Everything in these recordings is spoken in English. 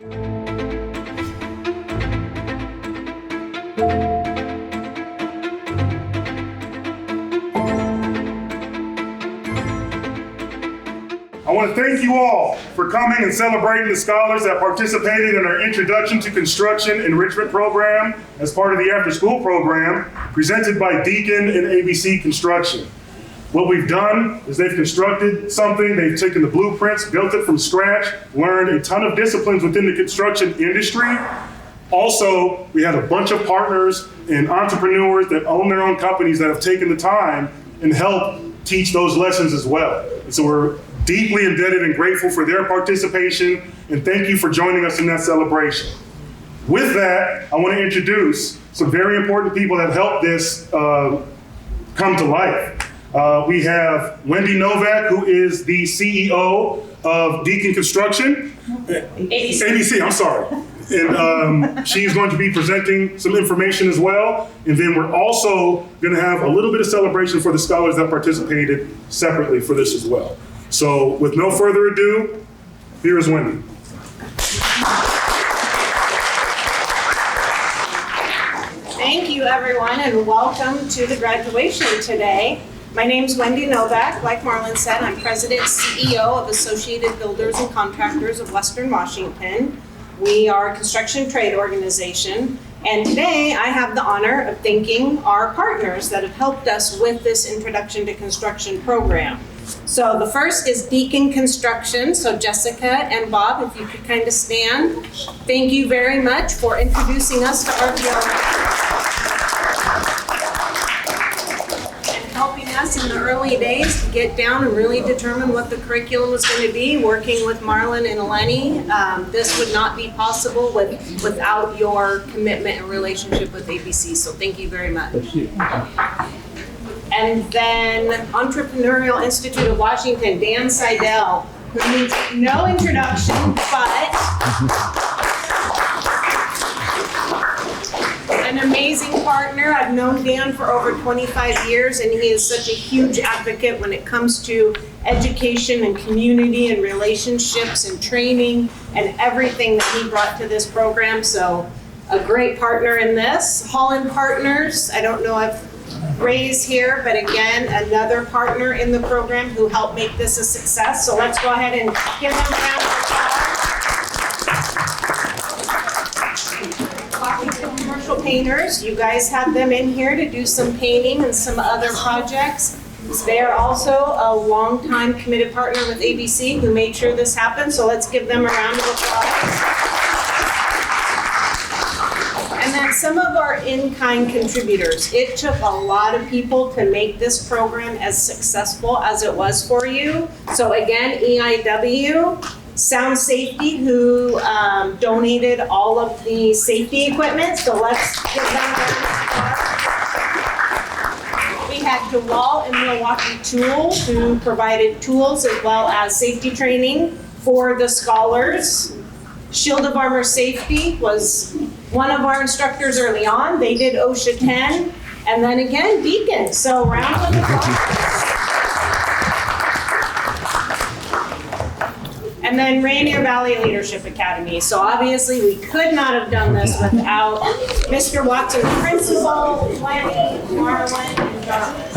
I want to thank you all for coming and celebrating the scholars that participated in our Introduction to Construction Enrichment Program as part of the after-school program presented by Deacon and ABC Construction. What we've done is they've constructed something, they've taken the blueprints, built it from scratch, learned a ton of disciplines within the construction industry. Also, we had a bunch of partners and entrepreneurs that own their own companies that have taken the time and helped teach those lessons as well. And so we're deeply indebted and grateful for their participation, and thank you for joining us in that celebration. With that, I want to introduce some very important people that helped this come to life. We have Wendy Novak, who is the CEO of Deacon Construction. ABC, I'm sorry. And she's going to be presenting some information as well. And then we're also going to have a little bit of celebration for the scholars that participated separately for this as well. So with no further ado, here is Wendy. Thank you, everyone, and welcome to the graduation today. My name is Wendy Novak. Like Marlon said, I'm President and CEO of Associated Builders and Contractors of Western Washington. We are a construction trade organization, and today I have the honor of thanking our partners that have helped us with this Introduction to Construction program. So the first is Deacon Construction. So Jessica and Bob, if you could kind of stand. Thank you very much for introducing us to RPR and helping us in the early days to get down and really determine what the curriculum was going to be. Working with Marlon and Eleni, this would not be possible without your commitment and relationship with ABC. So thank you very much. Thank you. And then Entrepreneurial Institute of Washington, Dan Seidel, who needs no introduction, but an amazing partner. I've known Dan for over 25 years, and he is such a huge advocate when it comes to education and community and relationships and training and everything that he brought to this program. So a great partner in this. Holland Partners, I don't know if Ray's here, but again, another partner in the program who helped make this a success. So let's go ahead and give them a round of applause. Washington Commercial Painters, you guys had them in here to do some painting and some other projects. They are also a longtime committed partner with ABC who made sure this happened. So let's give them a round of applause. And then some of our in-kind contributors. It took a lot of people to make this program as successful as it was for you. So again, EIW, Sound Safety, who donated all of the safety equipment. So let's give them a We had DeWalt and Milwaukee Tools, who provided tools as well as safety training for the scholars. Shield of Armor Safety was one of our instructors early on. They did OSHA 10. And then again, Deacon. So round of applause. And then Rainier Valley Leadership Academy. So obviously we could not have done this without Mr. Watson, the principal, Lenny, Marlon, and Jarvis.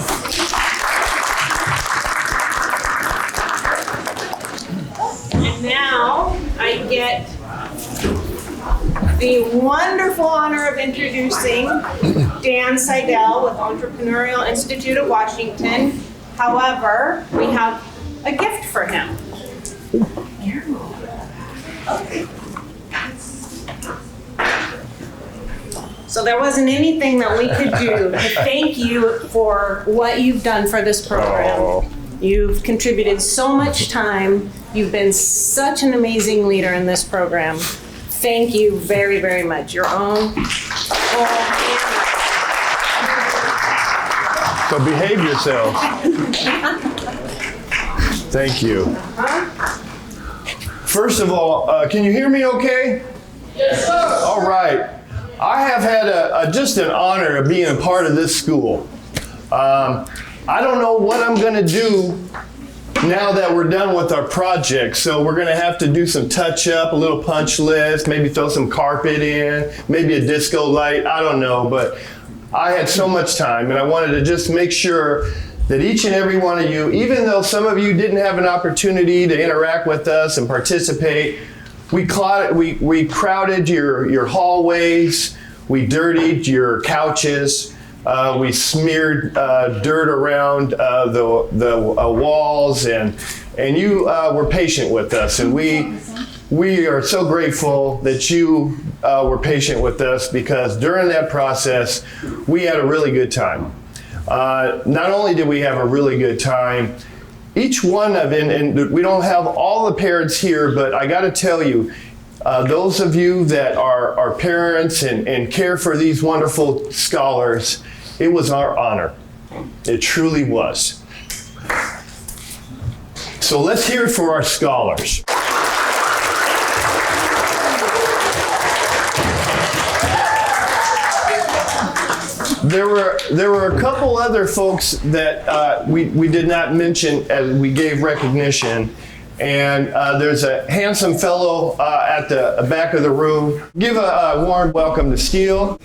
And now I get the wonderful honor of introducing Dan Seidel with Entrepreneurial Institute of Washington. However, we have a gift for him. So there wasn't anything that we could do to thank you for what you've done for this program. You've contributed so much time. You've been such an amazing leader in this program. Thank you very, very much. Your own. So behave yourself. Thank you. First of all, can you hear me okay? Yes, sir. All right. I have had just an honor of being a part of this school. I don't know what I'm going to do now that we're done with our project. So we're gonna have to do some touch up, a little punch list, maybe throw some carpet in, maybe a disco light, I don't know, but I had so much time and I wanted to just make sure that each and every one of you, even though some of you didn't have an opportunity to interact with us and participate, we crowded your hallways, we dirtied your couches, we smeared dirt around the walls, and you were patient with us, and we are so grateful that you were patient with us, because during that process, we had a really good time. Not only did we have a really good time, each one of, and we don't have all the parents here, but I got to tell you, those of you that are parents and care for these wonderful scholars, it was our honor. It truly was. So let's hear it for our scholars. There were a couple other folks that we did not mention as we gave recognition, and there's a handsome fellow at the back of the room. Give a warm welcome to Steele.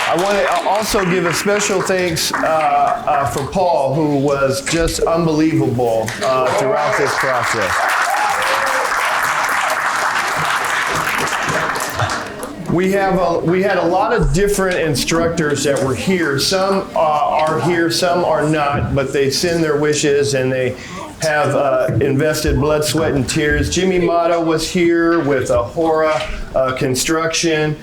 I want to also give a special thanks for Paul, who was just unbelievable throughout this process. We had a lot of different instructors that were here. Some are here, some are not, but they send their wishes and they have invested blood, sweat, and tears. Jimmy Motto was here with Hora Construction.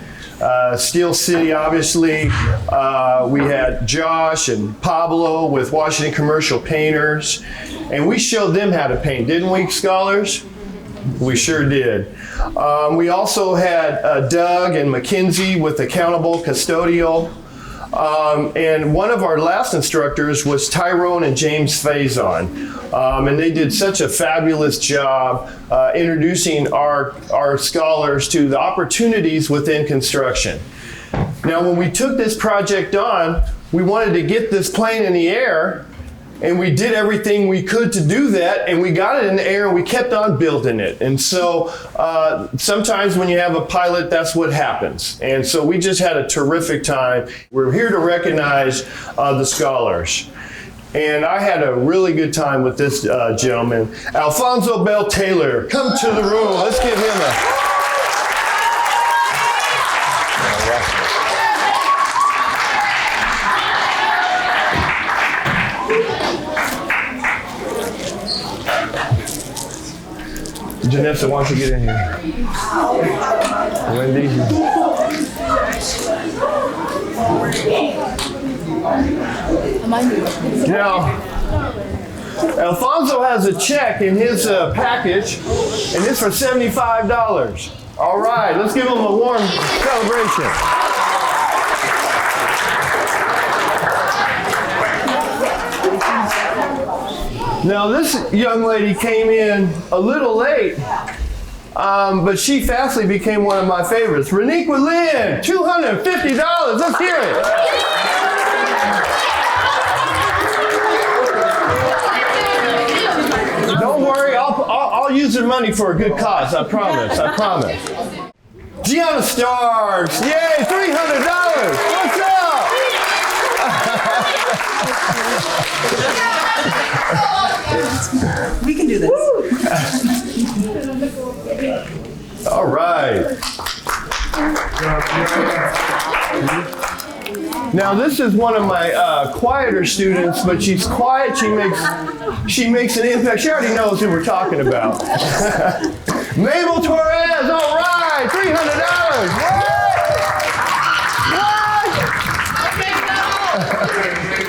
Steel City, obviously. We had Josh and Pablo with Washington Commercial Painters. And we showed them how to paint, didn't we, scholars? We sure did. We also had Doug and Mackenzie with Accountable Custodial. And one of our last instructors was Tyrone and James Faison. And they did such a fabulous job introducing our scholars to the opportunities within construction. Now, when we took this project on, we wanted to get this plane in the air, and we did everything we could to do that, and we got it in the air and we kept on building it. And so sometimes when you have a pilot, that's what happens. And so we just had a terrific time. We're here to recognize the scholars. And I had a really good time with this gentleman, Alfonso Bell Taylor. Come to the room. Let's give him a... Janessa, why don't you get in here? Wendy. Now, Alfonso has a check in his package, and it's for $75. All right, let's give him a warm celebration. Now, this young lady came in a little late, but she fastly became one of my favorites. Reniqua Lynn, $250. Let's hear it. Don't worry, I'll use the money for a good cause. I promise. I promise. Gianna Stars, yay, $300. What's up? We can do this. All right. Now this is one of my quieter students, but she's quiet. She makes an impact. She already knows who we're talking about. Mabel Torres. All right, $300. What?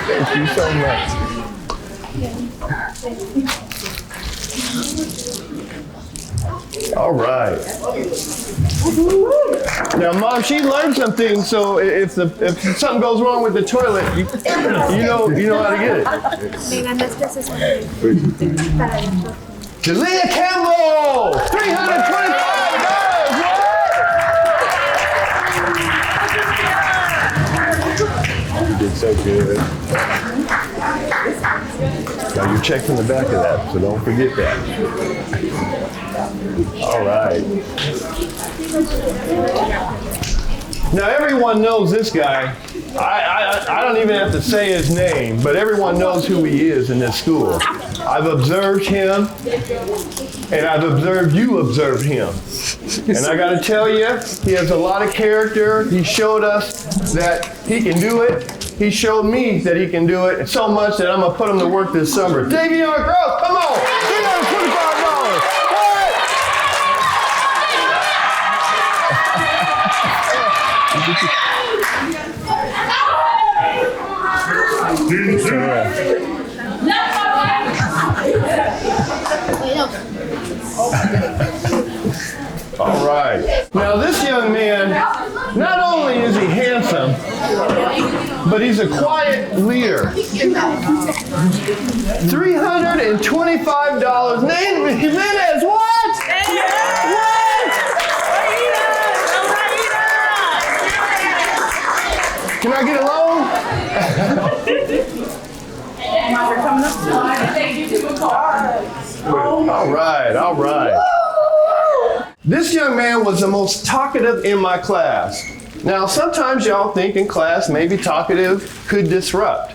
Thank you so much. All right. Now, Mom, she learned something. So if something goes wrong with the toilet, you know how to get it. Jalea Campbell, $325. So good. Now you're checking the back of that, so don't forget that. All right. Now everyone knows this guy. I don't even have to say his name, but everyone knows who he is in this school. I've observed him, and I've observed you observe him. And I got to tell you, he has a lot of character. He showed us that he can do it. He showed me that he can do it so much that I'm going to put him to work this summer. Davion Gross, come on! $325! All right. Now this young man, not only is he handsome, but he's a quiet leader. $325. Name Jimenez, what? What? Can I get a loan? All right, all right. This young man was the most talkative in my class. Now, sometimes y'all think in class maybe talkative could disrupt.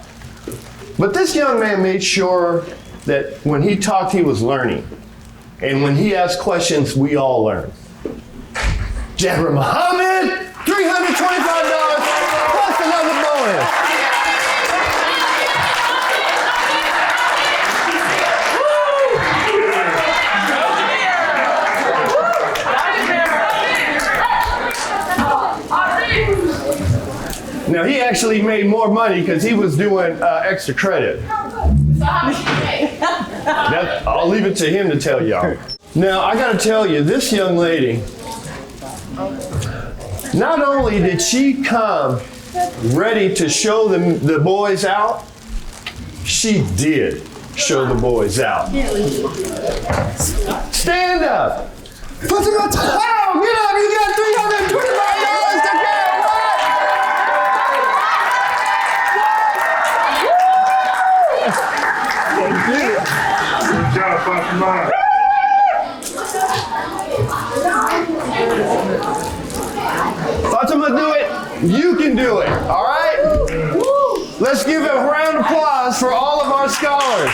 But this young man made sure that when he talked, he was learning. And when he asked questions, we all learned. Jabbar Muhammad, $325 plus another bonus. Now he actually made more money because he was doing extra credit. I'll leave it to him to tell y'all. Now I gotta tell you, this young lady, not only did she come ready to show the boys out, she did show the boys out. Stand up. Put them on top. Get up, you got $325 to go. Good job, Fatima. Fatima, do it. You can do it. All right? Let's give a round of applause for all of our scholars.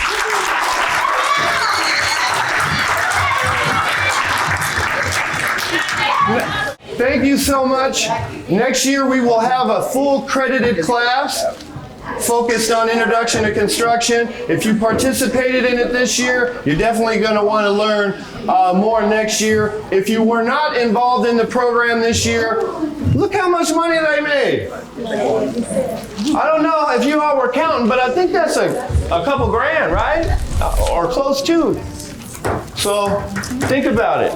Thank you so much. Next year we will have a full credited class focused on Introduction to Construction. If you participated in it this year, you're definitely going to want to learn more next year. If you were not involved in the program this year, look how much money they made. I don't know if you all were counting, but I think that's a couple grand, right? Or close to. So think about it.